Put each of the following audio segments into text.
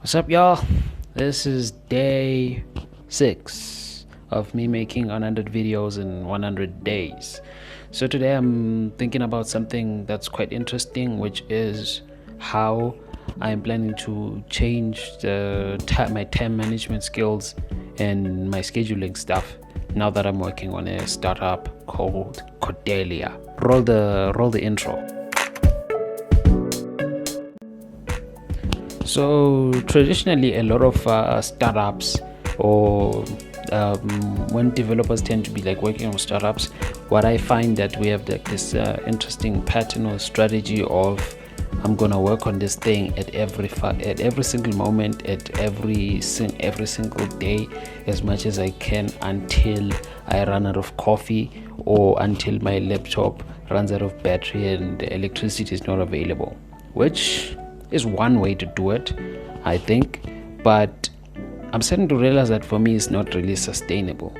What's up, y'all? This is day 6 of me making 100 videos in 100 days. So today I'm thinking about something that's quite interesting, which is how I'm planning to change my time management skills and my scheduling stuff now that I'm working on a startup called Cordelia. Roll the intro. So traditionally, a lot of startups or when developers tend to be like working on startups, what I find that we have like this interesting pattern or strategy of I'm gonna work on this thing at every single moment, at every single day, as much as I can until I run out of coffee or until my laptop runs out of battery and electricity is not available, which is one way to do it, I think, but I'm starting to realize that for me it's not really sustainable.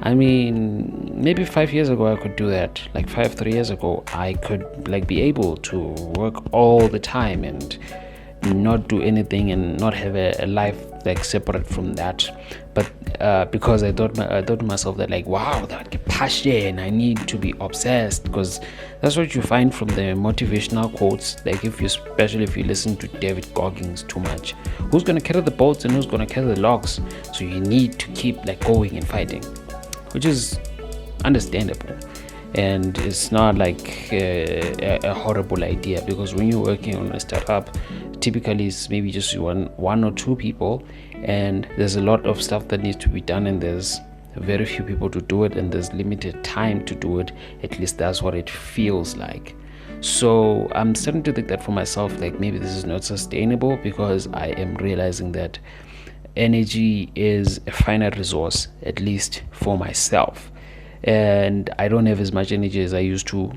I mean, maybe 5 years ago I could do that. Like 3 years ago, I could like be able to work all the time and not do anything and not have a life like separate from that. But because I thought to myself that like, wow, that passion, I need to be obsessed, because that's what you find from the motivational quotes. Like especially if you listen to David Goggins too much, who's gonna carry the boats and who's gonna carry the logs? So you need to keep like going and fighting, which is understandable, and it's not like a horrible idea, because when you're working on a startup, typically it's maybe just one or two people, and there's a lot of stuff that needs to be done, and there's very few people to do it, and there's limited time to do it. At least that's what it feels like. So I'm starting to think that for myself, like maybe this is not sustainable, because I am realizing that energy is a finite resource, at least for myself, and I don't have as much energy as I used to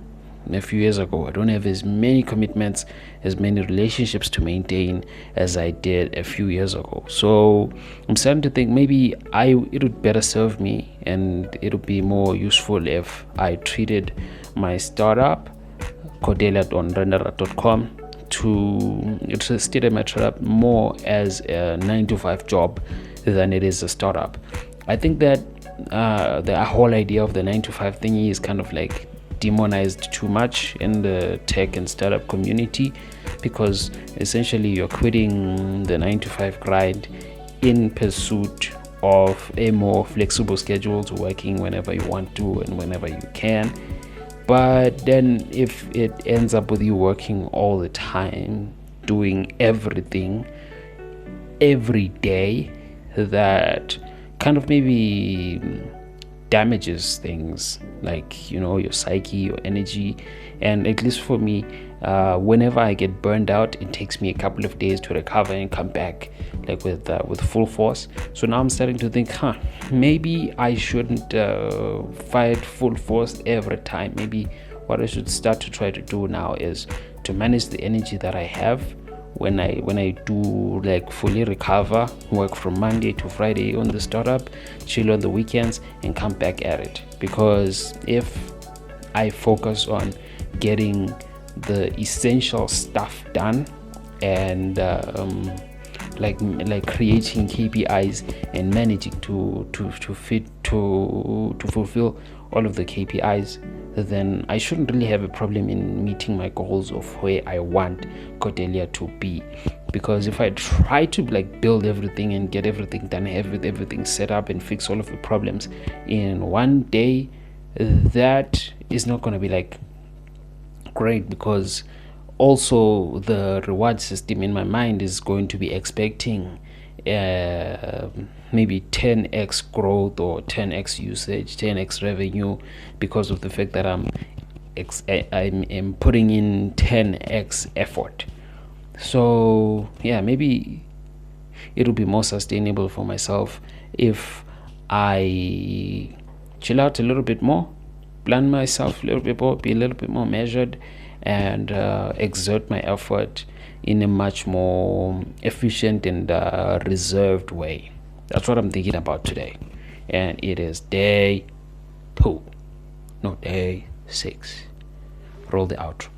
a few years ago. I don't have as many commitments, as many relationships to maintain as I did a few years ago. So I'm starting to think maybe it would better serve me, and it would be more useful if I treated my startup cordelia.renderer.com to state my startup more as a 9 to 5 job than it is a startup. I think that the whole idea of the 9 to 5 thingy is kind of like demonized too much in the tech and startup community, because essentially you're quitting the 9 to 5 grind in pursuit of a more flexible schedule to working whenever you want to and whenever you can. But then if it ends up with you working all the time, doing everything every day, that kind of maybe damages things like, your psyche, your energy. And at least for me, whenever I get burned out, it takes me a couple of days to recover and come back like with full force. So now I'm starting to think, maybe I shouldn't fight full force every time. Maybe what I should start to try to do now is to manage the energy that I have when I do like fully recover, work from Monday to Friday on the startup, chill on the weekends, and come back at it. Because if I focus on getting the essential stuff done and like creating KPIs and managing to fulfill all of the KPIs, then I shouldn't really have a problem in meeting my goals of where I want Cordelia to be. Because if I try to like build everything and get everything done, have everything set up and fix all of the problems in one day, that is not going to be like great, because also the reward system in my mind is going to be expecting maybe 10x growth or 10x usage, 10x revenue, because of the fact that I'm putting in 10x effort. So yeah, maybe it'll be more sustainable for myself if I chill out a little bit more, plan myself a little bit more, be a little bit more measured, and exert my effort in a much more efficient and reserved way. That's what I'm thinking about today. And it is day 6. Roll the outro.